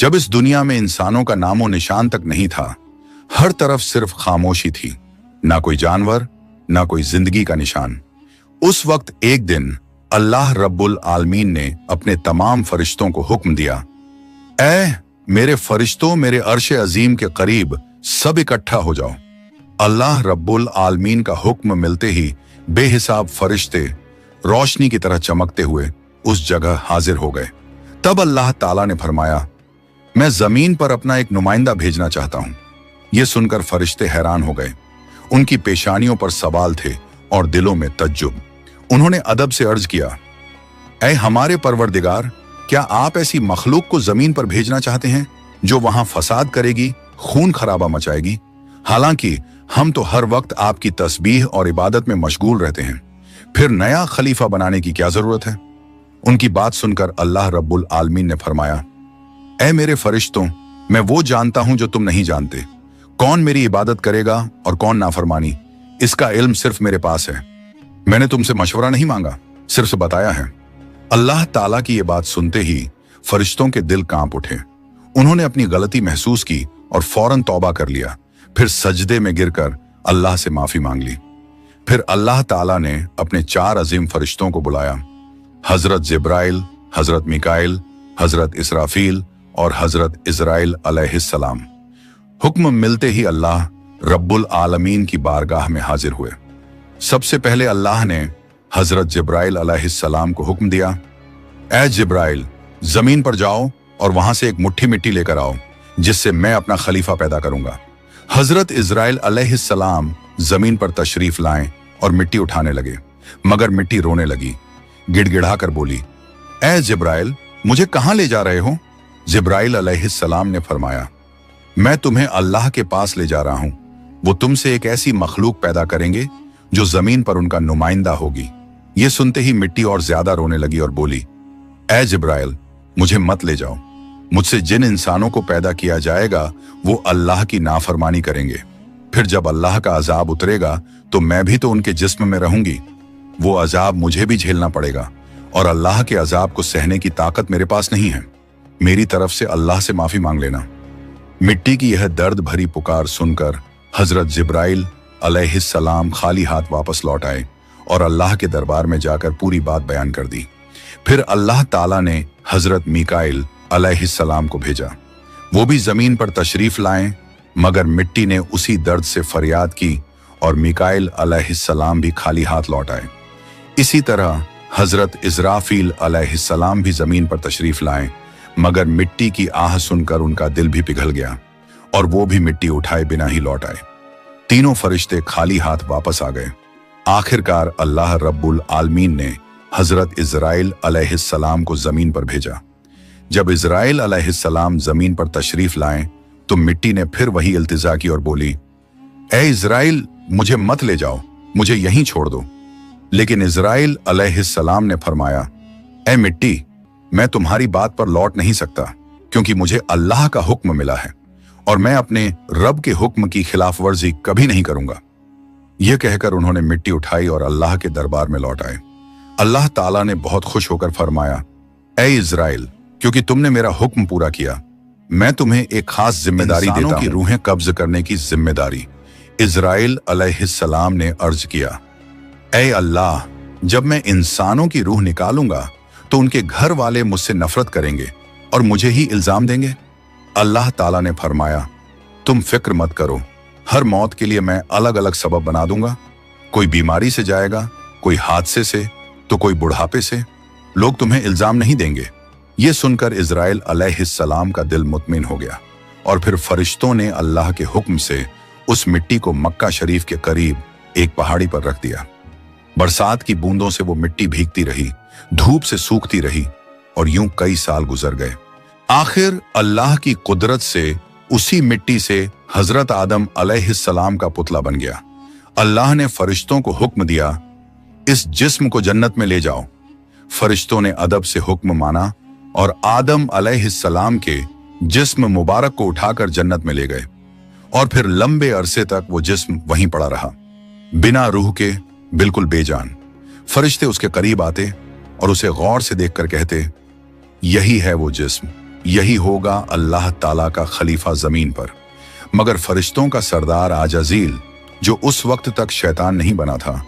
जब इस दुनिया में इंसानों का नामो निशान तक नहीं था, हर तरफ सिर्फ खामोशी थी, ना कोई जानवर, ना कोई जिंदगी का निशान। उस वक्त एक दिन अल्लाह रब्बुल आलमीन ने अपने तमाम फरिश्तों को हुक्म दिया, ऐ मेरे फरिश्तों, मेरे अर्श अजीम के करीब सब इकट्ठा हो जाओ। अल्लाह रब्बुल आलमीन का हुक्म मिलते ही बेहिसाब फरिश्ते रोशनी की तरह चमकते हुए उस जगह हाजिर हो गए। तब अल्लाह ताला ने फरमाया, मैं जमीन पर अपना एक नुमाइंदा भेजना चाहता हूं। यह सुनकर फरिश्ते हैरान हो गए। उनकी पेशानियों पर सवाल थे और दिलों में तज्जुब। उन्होंने अदब से अर्ज किया, ऐ हमारे परवरदिगार, क्या आप ऐसी मखलूक को जमीन पर भेजना चाहते हैं जो वहां फसाद करेगी, खून खराबा मचाएगी? हालांकि हम तो हर वक्त आपकी तस्बीह और इबादत में मशगूल रहते हैं, फिर नया खलीफा बनाने की क्या जरूरत है? उनकी बात सुनकर अल्लाह रब्बुल आलमीन ने फरमाया, ऐ मेरे फरिश्तों, मैं वो जानता हूं जो तुम नहीं जानते। कौन मेरी इबादत करेगा और कौन नाफरमानी, इसका इल्म सिर्फ मेरे पास है। मैंने तुमसे मशवरा नहीं मांगा, सिर्फ बताया है। अल्लाह ताला की ये बात सुनते ही फरिश्तों के दिल कांप उठे। उन्होंने अपनी गलती महसूस की और फौरन तौबा कर लिया। फिर सजदे में गिरकर अल्लाह से माफी मांग ली। फिर अल्लाह ताला ने अपने 4 अजीम फरिश्तों को बुलाया, हजरत जिब्राइल, हजरत मिकाइल, हजरत इसराफील और हजरत इजराइल अलैहिस्सलाम। हुक्म मिलते ही अल्लाह रब्बुल आलमीन की बारगाह में हाजिर हुए। सबसे पहले अल्लाह ने हजरत जिब्राइल अलैहिस्सलाम को हुक्म दिया, ऐ जिब्राइल, जमीन पर जाओ और वहां से एक मुट्ठी मिट्टी लेकर आओ, जिससे मैं अपना खलीफा पैदा करूंगा। हजरत इजराइल अलैहिस्सलाम जमीन पर तशरीफ लाएं और मिट्टी उठाने लगे, मगर मिट्टी रोने लगी। गिड़गिड़ाकर बोली, ऐ जिब्राइल, मुझे कहां ले जा रहे हो? जिब्राइल अलैहिस्सलाम ने फरमाया, मैं तुम्हें अल्लाह के पास ले जा रहा हूं। वो तुमसे एक ऐसी मखलूक पैदा करेंगे जो जमीन पर उनका नुमाइंदा होगी। ये सुनते ही मिट्टी और ज्यादा रोने लगी और बोली, ऐ जिब्राइल, मुझे मत ले जाओ। मुझसे जिन इंसानों को पैदा किया जाएगा वो अल्लाह की नाफरमानी करेंगे। फिर जब अल्लाह का अजाब उतरेगा तो मैं भी तो उनके जिस्म में रहूंगी। वो अजाब मुझे भी झेलना पड़ेगा और अल्लाह के अजाब को सहने की ताकत मेरे पास नहीं है। मेरी तरफ से अल्लाह से माफी मांग लेना। मिट्टी की यह दर्द भरी पुकार सुनकर हजरत जिब्राइल अलैहिस्सलाम खाली हाथ वापस लौट आए और अल्लाह के दरबार में जाकर पूरी बात बयान कर दी। फिर अल्लाह ताला ने हजरत मिकाइल अलैहिस्सलाम को भेजा। वो भी जमीन पर तशरीफ लाएं, मगर मिट्टी ने उसी दर्द से फरियाद की और मिकाइल अलैहिस्सलाम भी खाली हाथ लौट आए। इसी तरह हजरत इजराफील अलैहिस्सलाम भी जमीन पर तशरीफ लाएं, मगर मिट्टी की आह सुनकर उनका दिल भी पिघल गया और वो भी मिट्टी उठाए बिना ही लौट आए। तीनों फरिश्ते खाली हाथ वापस आ गए। आखिरकार अल्लाह रब्बुल आलमीन ने हजरत इजराइल अलैहिस्सलाम को जमीन पर भेजा। जब इजराइल अलैहिस्सलाम जमीन पर तशरीफ लाएं तो मिट्टी ने फिर वही इल्तिजा की और बोली, ऐ इजराइल, मुझे मत ले जाओ, मुझे यहीं छोड़ दो। लेकिन इजराइल अलैहिस्सलाम ने फरमाया, ऐ मिट्टी, मैं तुम्हारी बात पर लौट नहीं सकता, क्योंकि मुझे अल्लाह का हुक्म मिला है और मैं अपने रब के हुक्म की खिलाफ वर्जी कभी नहीं करूंगा। यह कहकर उन्होंने मिट्टी उठाई और अल्लाह के दरबार में लौट आए। अल्लाह ताला ने बहुत खुश होकर फरमाया, ऐ इजराइल, क्योंकि तुमने मेरा हुक्म पूरा किया, मैं तुम्हें एक खास जिम्मेदारी देता हूं की रूहें कब्ज करने की जिम्मेदारी। इजराइल अलैहिस्सलाम ने अर्ज किया, ऐ अल्लाह, जब मैं इंसानों की रूह निकालूंगा तो उनके घर वाले मुझसे नफरत करेंगे और मुझे ही इल्जाम देंगे। अल्लाह ताला ने फरमाया, तुम फिक्र मत करो, हर मौत के लिए मैं अलग अलग सबब बना दूंगा। कोई बीमारी से जाएगा, कोई हादसे से, तो कोई बुढ़ापे से। लोग तुम्हें इल्जाम नहीं देंगे। ये सुनकर इजराइल अलैहिस्सलाम का दिल मुतमिन हो गया और फिर फरिश्तों ने अल्लाह के हुक्म से उस मिट्टी को मक्का शरीफ के करीब एक पहाड़ी पर रख दिया। बरसात की बूंदों से वो मिट्टी भीगती रही, धूप से सूखती रही और यूं कई साल गुजर गए। आखिर अल्लाह की कुदरत से उसी मिट्टी से हजरत आदम अलैहिस्सलाम का पुतला बन गया। अल्लाह ने फरिश्तों को हुक्म दिया, इस जिस्म को जन्नत में ले जाओ। फरिश्तों ने अदब से हुक्म माना और आदम अलैहिस्सलाम के जिस्म मुबारक को उठाकर जन्नत में ले गए और फिर लंबे अरसे तक वो जिस्म वहीं पड़ा रहा, बिना रूह के, बिल्कुल बेजान। फरिश्ते उसके करीब आते और उसे गौर से देखकर कहते, यही है वो जिस्म यही होगा अल्लाह ताला का खलीफा जमीन पर। मगर फरिश्तों का सरदार आजाजील, जो उस वक्त तक शैतान नहीं बना था,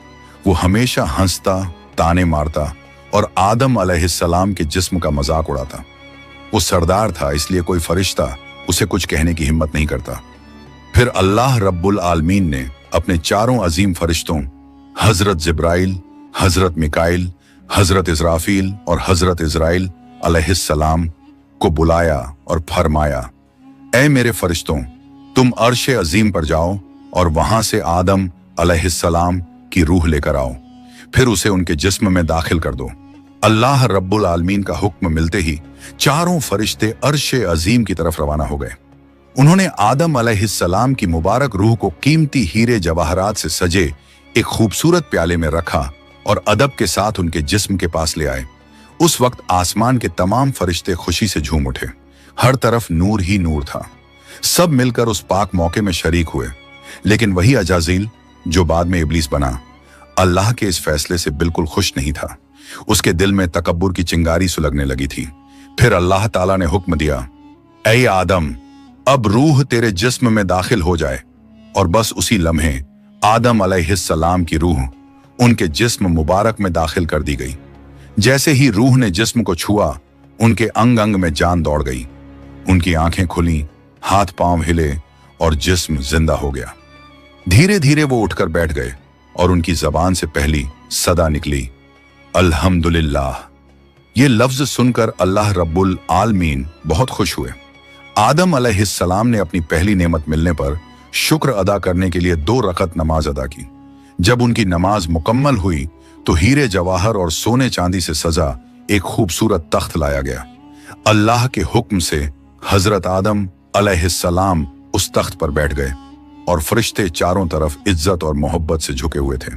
वो हमेशा हंसता, ताने मारता और आदम अलैहिस्सलाम के जिस्म का मजाक उड़ाता। वो सरदार था, इसलिए कोई फरिश्ता उसे कुछ कहने की हिम्मत नहीं करता। फिर अल्लाह रब्बुल आलमीन ने अपने चारों अजीम फरिश्तों हजरत जिब्राइल, हजरत मिकाइल, हजरत इजराफील और हजरत इजराइल अलैहिस्सलाम को बुलाया और फरमाया, ऐ मेरे फरिश्तों, तुम अर्श अजीम पर जाओ और वहां से आदम अलैहिस्सलाम की रूह लेकर आओ, फिर उसे उनके जिस्म में दाखिल कर दो। अल्लाह रब्बुल आलमीन का हुक्म मिलते ही चारों फरिश्ते अर्श अजीम की तरफ रवाना हो गए। उन्होंने आदम अलैहिस्सलाम की मुबारक रूह को कीमती हीरे जवाहरात से सजे एक खूबसूरत प्याले में रखा और अदब के साथ उनके जिस्म के पास ले आए। उस वक्त आसमान के तमाम फरिश्ते खुशी से झूम उठे। हर तरफ नूर ही नूर था। सब मिलकर उस पाक मौके में शरीक हुए। लेकिन वही अजाजील, जो बाद में इब्लीस बना, अल्लाह के इस फैसले से बिल्कुल खुश नहीं था। उसके दिल में तकब्बुर की चिंगारी सुलगने लगी थी। फिर अल्लाह ताला ने हुक्म दिया, ऐ आदम, अब रूह तेरे जिस्म में दाखिल हो जाए। और बस उसी लम्हे आदम अलैहिस्सलाम की रूह उनके जिस्म मुबारक में दाखिल कर दी गई। जैसे ही रूह ने जिस्म को छुआ, उनके अंग अंग में जान दौड़ गई। उनकी आंखें खुली, हाथ पांव हिले और जिस्म जिंदा हो गया। धीरे धीरे वो उठकर बैठ गए और उनकी जबान से पहली सदा निकली, अल्हम्दुलिल्लाह। ये लफ्ज सुनकर अल्लाह रब्बुल आलमीन बहुत खुश हुए। आदम अलैहिस्सलाम ने अपनी पहली नेमत मिलने पर शुक्र अदा करने के लिए 2 रकत नमाज अदा की। जब उनकी नमाज मुकम्मल हुई तो हीरे जवाहर और सोने चांदी से सजा एक खूबसूरत तख्त लाया गया। अल्लाह के हुक्म से हजरत आदम अलैहिस्सलाम उस तख्त पर बैठ गए और फरिश्ते चारों तरफ इज्जत और मोहब्बत से झुके हुए थे।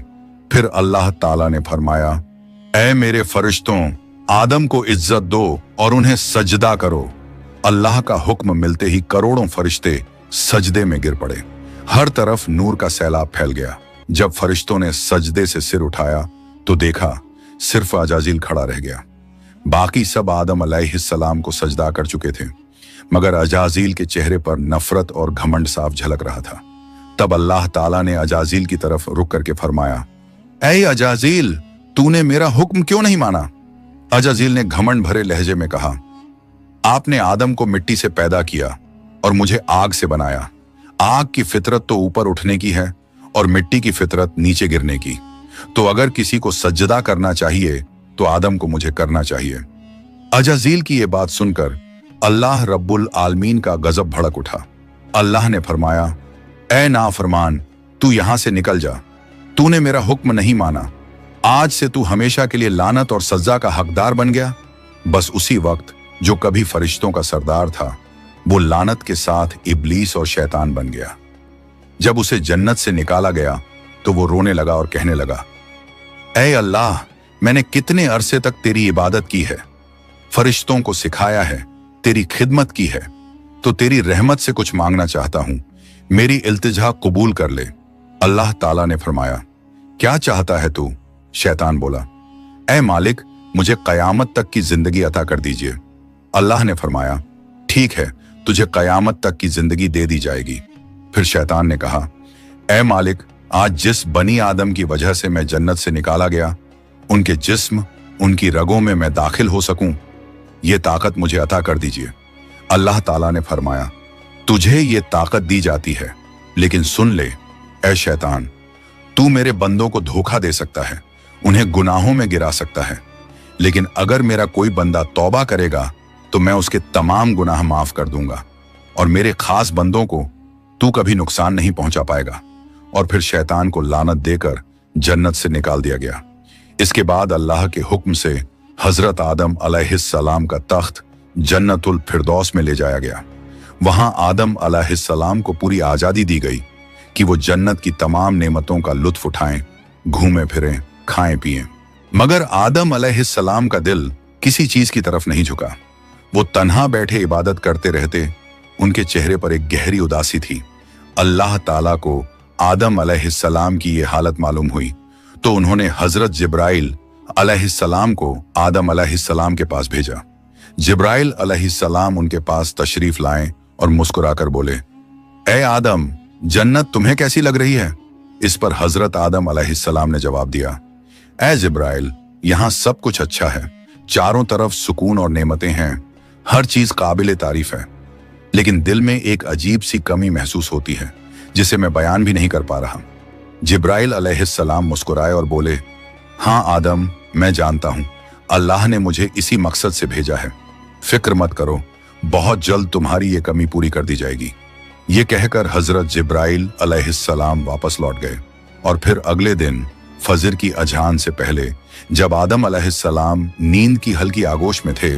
फिर अल्लाह ताला ने फरमाया, ऐ मेरे फरिश्तों, आदम को इज्जत दो और उन्हें सजदा करो। अल्लाह का हुक्म मिलते ही करोड़ों फरिश्ते सजदे में गिर पड़े। हर तरफ नूर का सैलाब फैल गया। जब फरिश्तों ने सजदे से सिर उठाया तो देखा सिर्फ अजाजील खड़ा रह गया। बाकी सब आदम अलैहिस्सलाम को सजदा कर चुके थे, मगर अजाजील के चेहरे पर नफरत और घमंड साफ झलक रहा था। तब अल्लाह ताला ने अजाजील की तरफ रुक करके फरमाया, ऐ अजाजील, तूने मेरा हुक्म क्यों नहीं माना? अजाजील ने घमंड भरे लहजे में कहा, आपने आदम को मिट्टी से पैदा किया और मुझे आग से बनाया। आग की फितरत तो ऊपर उठने की है और मिट्टी की फितरत नीचे गिरने की। तो अगर किसी को सजदा करना चाहिए तो आदम को मुझे करना चाहिए। अजाजील की यह बात सुनकर अल्लाह रब्बुल आलमीन का गजब भड़क उठा। अल्लाह ने फरमाया, ऐ नाफरमान, तू यहां से निकल जा। तूने मेरा हुक्म नहीं माना। आज से तू हमेशा के लिए लानत और सजा का हकदार बन गया। बस उसी वक्त जो कभी फरिश्तों का सरदार था, वो लानत के साथ इब्लीस और शैतान बन गया। जब उसे जन्नत से निकाला गया तो वो रोने लगा और कहने लगा, ऐ अल्लाह, मैंने कितने अरसे तक तेरी इबादत की है, फरिश्तों को सिखाया है, तेरी खिदमत की है, तो तेरी रहमत से कुछ मांगना चाहता हूं। मेरी इल्तिजा कबूल कर ले। अल्लाह ताला ने फरमाया, क्या चाहता है तू? शैतान बोला, ऐ मालिक, मुझे कयामत तक की जिंदगी अता कर दीजिए। अल्लाह ने फरमाया, ठीक है, तुझे कयामत तक की जिंदगी दे दी जाएगी। फिर शैतान ने कहा, ऐ मालिक, आज जिस बनी आदम की वजह से मैं जन्नत से निकाला गया, उनके जिस्म, उनकी रगों में मैं दाखिल हो सकूं, ये ताकत मुझे अता कर दीजिए। अल्लाह ताला ने फरमाया, तुझे ये ताकत दी जाती है, लेकिन सुन ले ऐ शैतान, तू मेरे बंदों को धोखा दे सकता है, उन्हें गुनाहों में गिरा सकता है, लेकिन अगर मेरा कोई बंदा तौबा करेगा तो मैं उसके तमाम गुनाह माफ कर दूंगा और मेरे खास बंदों को तू कभी नुकसान नहीं पहुंचा पाएगा। और फिर शैतान को लानत देकर जन्नत से निकाल दिया गया। इसके बाद अल्लाह के हुक्म से हजरत आदम अलैहिस्सलाम का तख्त जन्नतुल फिरदौस में ले जाया गया। वहां आदम अलैहिस्सलाम को पूरी आजादी दी गई कि वो जन्नत की तमाम नेमतों का लुत्फ उठाएं, घूमें फिरें, खाएं पिएं। मगर आदम अलैहिस्सलाम का दिल किसी चीज की तरफ नहीं झुका। वो तन्हा बैठे इबादत करते रहते। उनके चेहरे पर एक गहरी उदासी थी। अल्लाह ताला को आदम अलैहिस्सलाम की ये हालत मालूम हुई तो उन्होंने हजरत जिब्राइल अलैहिस्सलाम को आदम अलैहिस्सलाम के पास भेजा। जिब्राइल अलैहिस्सलाम उनके पास तशरीफ लाए और मुस्कुराकर बोले, ए आदम, जन्नत तुम्हें कैसी लग रही है? इस पर हजरत आदम अलैहिस्सलाम ने जवाब दिया, ए जिब्राइल, यहाँ सब कुछ अच्छा है, चारों तरफ सुकून और नेमतें हैं, हर चीज काबिल तारीफ है, लेकिन दिल में एक अजीब सी कमी महसूस होती है जिसे मैं बयान भी नहीं कर पा रहा। जिब्राइल अलैहिस्सलाम मुस्कुराए और बोले, हाँ आदम, मैं जानता हूं, अल्लाह ने मुझे इसी मकसद से भेजा है, फिक्र मत करो, बहुत जल्द तुम्हारी ये कमी पूरी कर दी जाएगी। ये कहकर हजरत जिब्राइल अलैहिस्सलाम वापस लौट गए और फिर अगले दिन फजर की अजान से पहले जब आदम अलैहिस्सलाम नींद की हल्की आगोश में थे,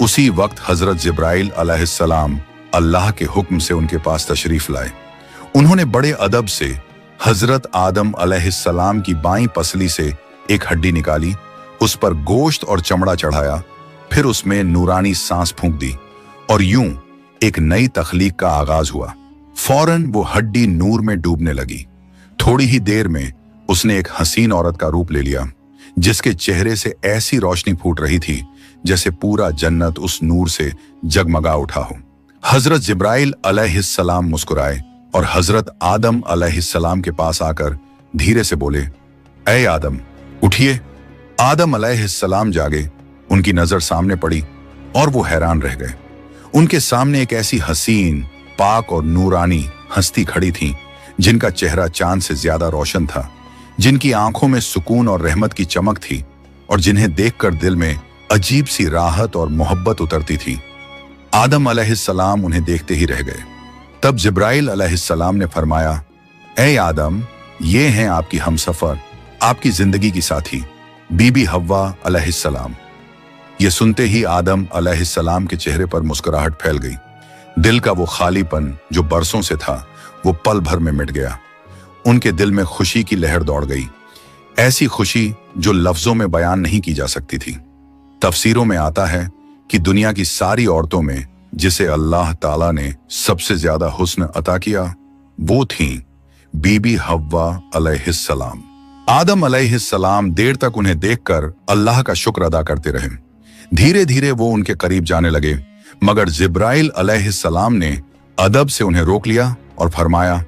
उसी वक्त हजरत जिब्राइल अलैहिस्सलाम अल्लाह के हुक्म से उनके पास तशरीफ लाए। उन्होंने बड़े अदब से हजरत आदम अलैहिस्सलाम की बाईं पसली से एक हड्डी निकाली, उस पर गोश्त और चमड़ा चढ़ाया, फिर उसमें नूरानी सांस फूंक दी और यूं एक नई तख्लीक का आगाज हुआ। फौरन वो हड्डी नूर में डूबने लगी। थोड़ी ही देर में उसने एक हसीन औरत का रूप ले लिया, जिसके चेहरे से ऐसी रोशनी फूट रही थी जैसे पूरा जन्नत उस नूर से जगमगा उठा हो। हजरत जिब्राइल अलैहिस्सलाम मुस्कुराए और हजरत आदम अलैहिस्सलाम के पास आकर धीरे से बोले, ए आदम, उठिए। आदम अलैहिस्सलाम जागे, उनकी नजर सामने पड़ी और वो हैरान रह गए। उनके सामने एक ऐसी हसीन, पाक और नूरानी हस्ती खड़ी थी जिनका चेहरा चांद से ज्यादा रोशन था, जिनकी आंखों में सुकून और रहमत की चमक थी और जिन्हें देखकर दिल में अजीब सी राहत और मोहब्बत उतरती थी। आदम अलैहिस्सलाम उन्हें देखते ही रह गए। तब जिब्राइल अलैहिस्सलाम ने फरमाया, ए आदम, ये हैं आपकी हमसफर, आपकी जिंदगी की साथी, बीबी हव्वा अलैहिस्सलाम। ये सुनते ही आदम अलैहिस्सलाम के चेहरे पर मुस्कुराहट फैल गई। दिल का वो खालीपन जो बरसों से था, वो पल भर में मिट गया। उनके दिल में खुशी की लहर दौड़ गई, ऐसी खुशी जो लफ्जों में बयान नहीं की जा सकती थी। तफसीरों में आता है कि दुनिया की सारी औरतों में जिसे अल्लाह ताला ने सबसे ज्यादा हुस्न अता किया, वो थीं बीबी हव्वा अलैहिस्सलाम। आदम अलैहिस्सलाम देर तक उन्हें देखकर अल्लाह का शुक्र अदा करते रहे। धीरे धीरे वो उनके करीब जाने लगे, मगर जिब्राइल अलैहिस्सलाम ने अदब से उन्हें रोक लिया और फरमाया,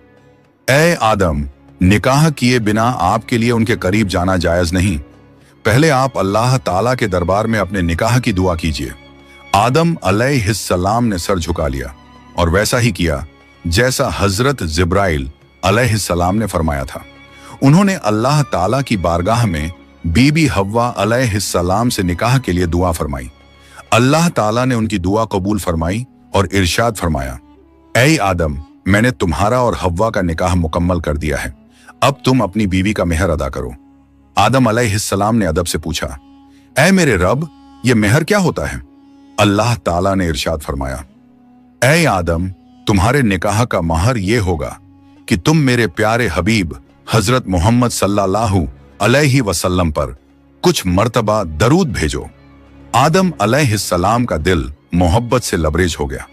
ए आदम, निकाह किए बिना आपके लिए उनके करीब जाना जायज नहीं। पहले आप अल्लाह ताला के दरबार में अपने निकाह की दुआ कीजिए। आदम अलैहिस्सलाम ने सर झुका लिया और वैसा ही किया जैसा हजरत जिब्राइल अलैहिस्सलाम ने फरमाया था। उन्होंने अल्लाह ताला की बारगाह में बीबी हव्वा अलैहिस्सलाम से निकाह के लिए दुआ फरमाई। अल्लाह ताला ने उनकी दुआ कबूल फरमाई और इरशाद फरमाया, ऐ आदम, मैंने तुम्हारा और हव्वा का निकाह मुकम्मल कर दिया है, अब तुम अपनी बीवी का मेहर अदा करो। आदम अलैहिस्सलाम ने अदब से पूछा, ऐ मेरे रब, ये मेहर क्या होता है? अल्लाह ताला ने इरशाद फरमाया, ऐ आदम, तुम्हारे निकाह का महर ये होगा कि तुम मेरे प्यारे हबीब हजरत मोहम्मद सल्लल्लाहु अलैहि वसल्लम पर कुछ मर्तबा दरूद भेजो। आदम अलैहिस्सलाम का दिल मोहब्बत से लबरेज हो गया।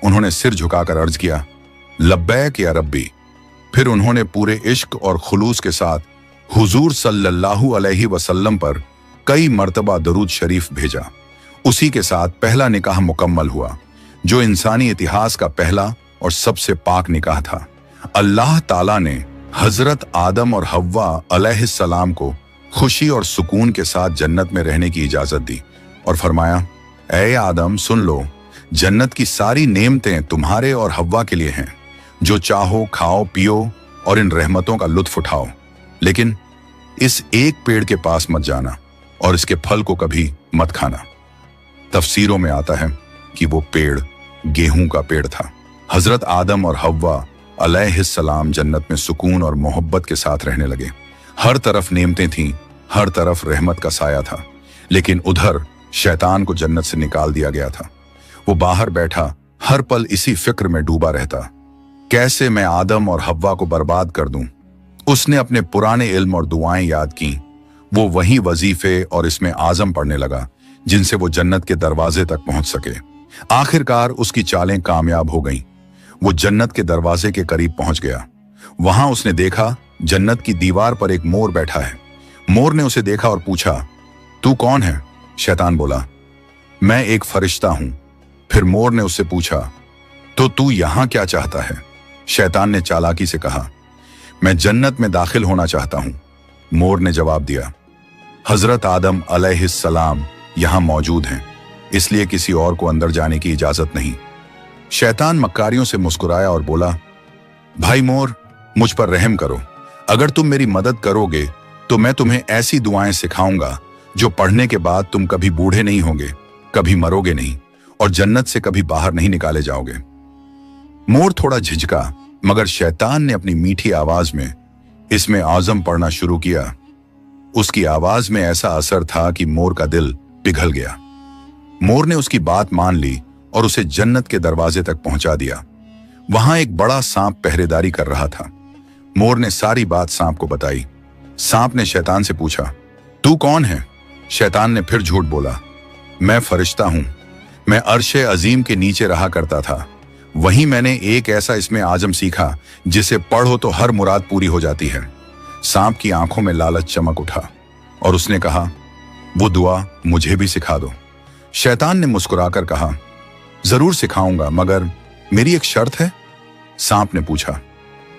उन्होंने सिर झुकाकर अर्ज किया, लब्बैक या रब्बी। फिर उन्होंने पूरे इश्क और खुलूस के साथ हुजूर सल्लल्लाहु अलैहि वसल्लम पर कई मर्तबा दरूद शरीफ भेजा। उसी के साथ पहला निकाह मुकम्मल हुआ, जो इंसानी इतिहास का पहला और सबसे पाक निकाह था। अल्लाह ताला ने हजरत आदम और हव्वा अलैहिस्सलाम को खुशी और सुकून के साथ जन्नत में रहने की इजाजत दी और फरमाया, ऐ आदम, सुन लो, जन्नत की सारी नेमतें तुम्हारे और हव्वा के लिए हैं। जो चाहो खाओ पियो और इन रहमतों का लुत्फ उठाओ, लेकिन इस एक पेड़ के पास मत जाना और इसके फल को कभी मत खाना। तफसीरों में आता है कि वो पेड़ गेहूं का पेड़ था। हजरत आदम और हव्वा अलैहिस्सलाम जन्नत में सुकून और मोहब्बत के साथ रहने लगे। हर तरफ नेमतें थीं, हर तरफ रहमत का साया था, लेकिन उधर शैतान को जन्नत से निकाल दिया गया था। वो बाहर बैठा हर पल इसी फिक्र में डूबा रहता, कैसे मैं आदम और हव्वा को बर्बाद कर दूं। उसने अपने पुराने इल्म और दुआएं याद की। वो वही वजीफे और इसमें आजम पढ़ने लगा जिनसे वो जन्नत के दरवाजे तक पहुंच सके। आखिरकार उसकी चालें कामयाब हो गईं। वो जन्नत के दरवाजे के करीब पहुंच गया। वहां उसने देखा जन्नत की दीवार पर एक मोर बैठा है। मोर ने उसे देखा और पूछा, तू कौन है? शैतान बोला, मैं एक फरिश्ता हूं। फिर मोर ने उससे पूछा, तो तू यहां क्या चाहता है? शैतान ने चालाकी से कहा, मैं जन्नत में दाखिल होना चाहता हूं। मोर ने जवाब दिया, हजरत आदम अलैहिस्सलाम यहां मौजूद हैं, इसलिए किसी और को अंदर जाने की इजाजत नहीं। शैतान मक्कारियों से मुस्कुराया और बोला, भाई मोर, मुझ पर रहम करो। अगर तुम मेरी मदद करोगे तो मैं तुम्हें ऐसी दुआएं सिखाऊंगा जो पढ़ने के बाद तुम कभी बूढ़े नहीं होगे, कभी मरोगे नहीं और जन्नत से कभी बाहर नहीं निकाले जाओगे। मोर थोड़ा झिझका, मगर शैतान ने अपनी मीठी आवाज में इसमें आज़म पढ़ना शुरू किया। उसकी आवाज में ऐसा असर था कि मोर का दिल पिघल गया। मोर ने उसकी बात मान ली और उसे जन्नत के दरवाजे तक पहुंचा दिया। वहां एक बड़ा सांप पहरेदारी कर रहा था। मोर ने सारी बात सांप को बताई। सांप ने शैतान से पूछा, तू कौन है? शैतान ने फिर झूठ बोला, मैं फरिश्ता हूं। मैं अर्शे अजीम के नीचे रहा करता था। वहीं मैंने एक ऐसा इसमें आजम सीखा जिसे पढ़ो तो हर मुराद पूरी हो जाती है। सांप की आंखों में लालच चमक उठा और उसने कहा, वो दुआ मुझे भी सिखा दो। शैतान ने मुस्कुराकर कहा, जरूर सिखाऊंगा, मगर मेरी एक शर्त है। सांप ने पूछा,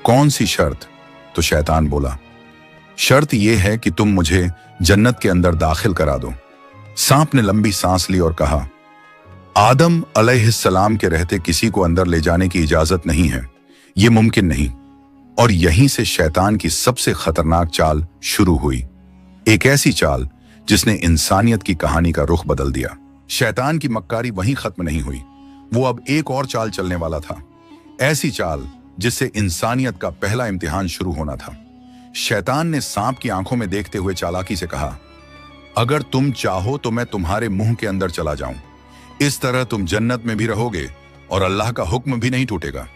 कौन सी शर्त? तो शैतान बोला, शर्त यह है कि तुम मुझे जन्नत के अंदर दाखिल करा दो। सांप ने लंबी सांस ली और कहा, आदम अलैहिस्सलाम के रहते किसी को अंदर ले जाने की इजाजत नहीं है, यह मुमकिन नहीं। और यहीं से शैतान की सबसे खतरनाक चाल शुरू हुई, एक ऐसी चाल जिसने इंसानियत की कहानी का रुख बदल दिया। शैतान की मक्कारी वहीं खत्म नहीं हुई, वो अब एक और चाल चलने वाला था, ऐसी चाल जिससे इंसानियत का पहला इम्तिहान शुरू होना था। शैतान ने सांप की आंखों में देखते हुए चालाकी से कहा, अगर तुम चाहो तो मैं तुम्हारे मुंह के अंदर चला जाऊं। इस तरह तुम जन्नत में भी रहोगे और अल्लाह का हुक्म भी नहीं टूटेगा।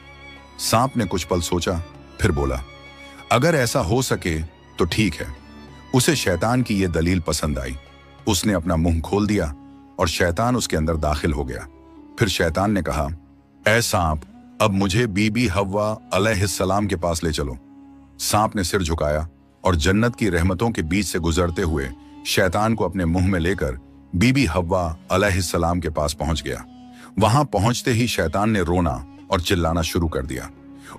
सांप ने कुछ पल सोचा, फिर बोला, अगर ऐसा हो सके तो ठीक है। उसे शैतान की यह दलील पसंद आई। उसने अपना मुंह खोल दिया और शैतान उसके अंदर दाखिल हो गया। फिर शैतान ने कहा, ऐ सांप, अब मुझे बीबी हव्वा अलैहिस्सलाम के पास ले चलो। सांप ने सिर झुकाया और जन्नत की रहमतों के बीच से गुजरते हुए शैतान को अपने मुंह में लेकर बीबी हव्वा अलैहिस्सलाम के पास पहुंच गया। वहां पहुंचते ही शैतान ने रोना और चिल्लाना शुरू कर दिया।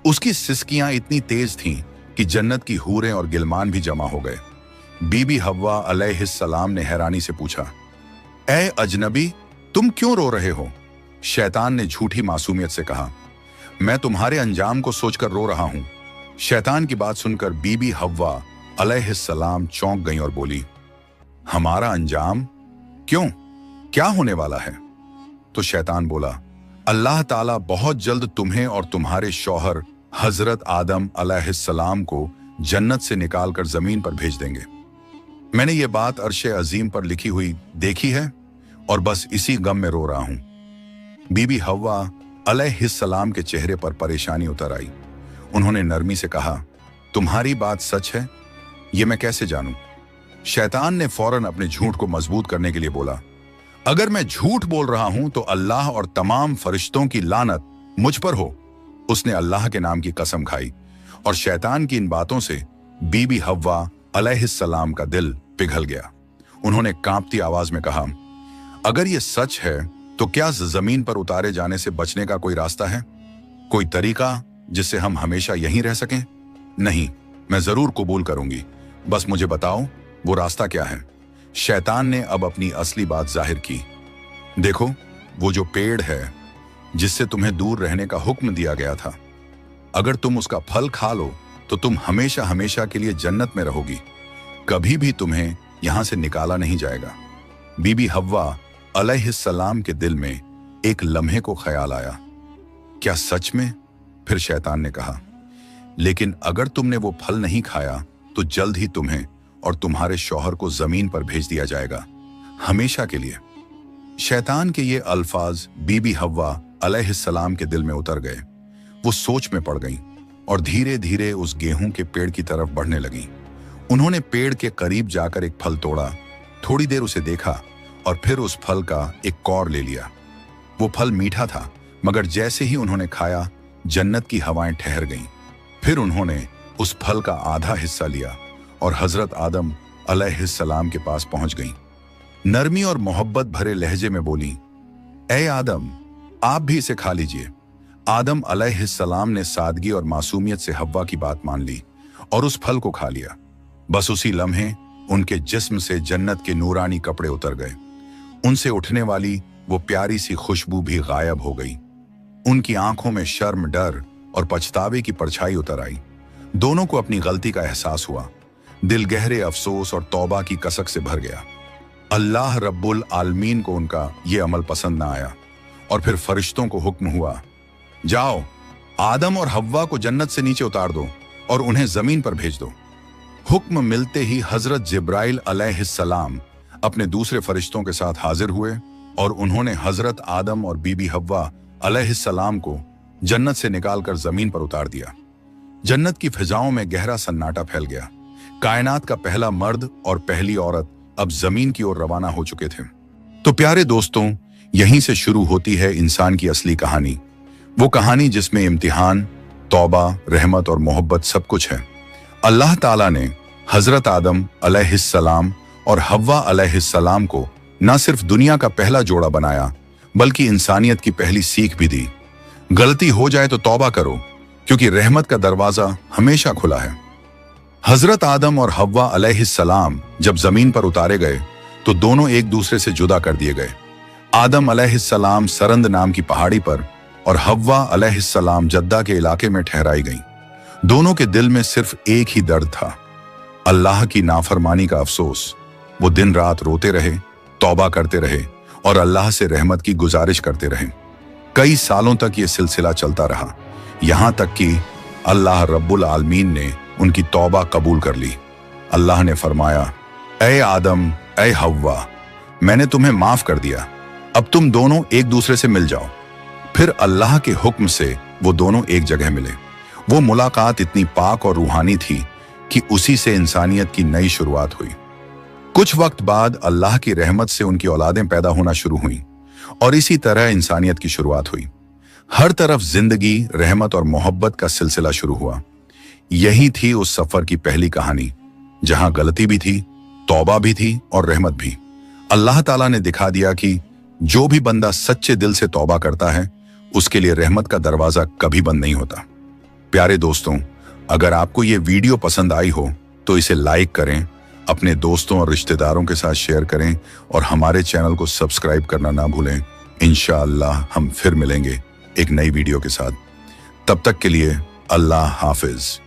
उसकी सिसकियां इतनी तेज थीं कि जन्नत की हूरें और गिलमान भी जमा हो गए। बीबी हव्वा अलैहिस्सलाम ने हैरानी से पूछा, ऐ अजनबी, तुम क्यों रो रहे हो? शैतान ने झूठी मासूमियत से कहा, मैं तुम्हारे अंजाम को सोचकर रो रहा हूं। शैतान की बात सुनकर बीबी हव्वा अलैहिस्सलाम चौंक गईं और बोली, हमारा अंजाम? क्यों, क्या होने वाला है? तो शैतान बोला, अल्लाह ताला बहुत जल्द तुम्हें और तुम्हारे शौहर हजरत आदम अलैहिस्सलाम को जन्नत से निकालकर जमीन पर भेज देंगे। मैंने ये बात अर्शे अजीम पर लिखी हुई देखी है और बस इसी गम में रो रहा हूं। बीबी हव्वा अलैहिस्सलाम के चेहरे पर परेशानी उतर आई। उन्होंने नरमी से कहा, तुम्हारी बात सच है? ये मैं कैसे जानूं? शैतान ने फौरन अपने झूठ को मजबूत करने के लिए बोला, अगर मैं झूठ बोल रहा हूं तो अल्लाह और तमाम फरिश्तों की लानत मुझ पर हो। उसने अल्लाह के नाम की कसम खाई और शैतान की इन बातों से बीबी हव्वा अलैहिस्सलाम का दिल पिघल गया। उन्होंने कांपती आवाज में कहा, अगर ये सच है तो क्या जमीन पर उतारे जाने से बचने का कोई रास्ता है? कोई तरीका जिससे हम हमेशा यहीं रह सकें? नहीं, मैं जरूर कबूल करूंगी, बस मुझे बताओ वो रास्ता क्या है? शैतान ने अब अपनी असली बात जाहिर की। देखो, वो जो पेड़ है जिससे तुम्हें दूर रहने का हुक्म दिया गया था, अगर तुम उसका फल खा लो तो तुम हमेशा हमेशा के लिए जन्नत में रहोगी, कभी भी तुम्हें यहां से निकाला नहीं जाएगा। बीबी हव्वा अलैहिस्सलाम के दिल में एक लम्हे को ख्याल आया, क्या सच में? फिर शैतान ने कहा, लेकिन अगर तुमने वो फल नहीं खाया तो जल्द ही तुम्हें और तुम्हारे शौहर को जमीन पर भेज दिया जाएगा, हमेशा के लिए। शैतान के ये अल्फाज बीबी हव्वा अलैहिस्सलाम के दिल में उतर गए। वो सोच में पड़ गईं और धीरे धीरे उस गेहूं के पेड़ की तरफ बढ़ने लगीं। उन्होंने पेड़ के करीब जाकर एक फल तोड़ा, थोड़ी देर उसे देखा और फिर उस फल का एक कौर ले लिया। वो फल मीठा था, मगर जैसे ही उन्होंने खाया जन्नत की हवाएं ठहर गईं। फिर उन्होंने उस फल का आधा हिस्सा लिया और हजरत आदम अलैहिस्सलाम के पास पहुंच गईं। नरमी और मोहब्बत भरे लहजे में बोली, ए आदम, आप भी इसे खा लीजिए। आदम अलैहिस्सलाम ने सादगी और मासूमियत से हव्वा की बात मान ली और उस फल को खा लिया। बस उसी लम्हे उनके जिस्म से जन्नत के नूरानी कपड़े उतर गए। उनसे उठने वाली वो प्यारी सी खुशबू भी गायब हो गई। उनकी आंखों में शर्म, डर और पछतावे की परछाई उतर आई। दोनों को अपनी गलती का एहसास हुआ। दिल गहरे अफसोस और तौबा की कसक से भर गया। अल्लाह रब्बुल आलमीन को उनका ये अमल पसंद ना आया और फिर फरिश्तों को हुक्म हुआ, जाओ, आदम और हव्वा को जन्नत से नीचे उतार दो और उन्हें जमीन पर भेज दो। हुक्म मिलते ही हजरत जिब्राइल अलैहिस्सलाम अपने दूसरे फरिश्तों के साथ हाजिर हुए और उन्होंने हजरत आदम और बीबी हव्वा अलैहिस्सलाम को जन्नत से निकालकर जमीन पर उतार दिया। जन्नत की फिजाओं में गहरा सन्नाटा फैल गया। कायनात का पहला मर्द और पहली औरत अब जमीन की ओर रवाना हो चुके थे। तो प्यारे दोस्तों, यहीं से शुरू होती है इंसान की असली कहानी। वो कहानी जिसमें इम्तिहान, तौबा, रहमत और मोहब्बत सब कुछ है। अल्लाह ताला ने हजरत आदम अलैहिस्सलाम और हव्वा अलैहिस्सलाम को न सिर्फ दुनिया का पहला जोड़ा बनाया, बल्कि इंसानियत की पहली सीख भी दी। गलती हो जाए तो तौबा करो, क्योंकि रहमत का दरवाजा हमेशा खुला है। हजरत आदम और हव्वा अलैहिस्सलाम जब जमीन पर उतारे गए तो दोनों एक दूसरे से जुदा कर दिए गए। आदम अलैहिस्सलाम सरंद नाम की पहाड़ी पर और हव्वा अलैहिस्सलाम जद्दा के इलाके में ठहराई गईं। दोनों के दिल में सिर्फ एक ही दर्द था, अल्लाह की नाफरमानी का अफसोस। वो दिन रात रोते रहे, तौबा करते रहे और अल्लाह से रहमत की गुजारिश करते रहे। कई सालों तक ये सिलसिला चलता रहा, यहां तक कि अल्लाह रब्बुल आलमीन ने उनकी तौबा कबूल कर ली। अल्लाह ने फरमाया, ए आदम, ए हव्वा, मैंने तुम्हें माफ कर दिया, अब तुम दोनों एक दूसरे से मिल जाओ। फिर अल्लाह के हुक्म से वो दोनों एक जगह मिले। वो मुलाकात इतनी पाक और रूहानी थी कि उसी से इंसानियत की नई शुरुआत हुई। कुछ वक्त बाद अल्लाह की रहमत से उनकी औलादें पैदा होना शुरू हुई और इसी तरह इंसानियत की शुरुआत हुई। हर तरफ जिंदगी, रहमत और मोहब्बत का सिलसिला शुरू हुआ। यही थी उस सफर की पहली कहानी, जहां गलती भी थी, तौबा भी थी और रहमत भी। अल्लाह ताला ने दिखा दिया कि जो भी बंदा सच्चे दिल से तौबा करता है, उसके लिए रहमत का दरवाजा कभी बंद नहीं होता। प्यारे दोस्तों, अगर आपको ये वीडियो पसंद आई हो तो इसे लाइक करें, अपने दोस्तों और रिश्तेदारों के साथ शेयर करें और हमारे चैनल को सब्सक्राइब करना ना भूलें। इंशाअल्लाह हम फिर मिलेंगे एक नई वीडियो के साथ। तब तक के लिए अल्लाह हाफिज।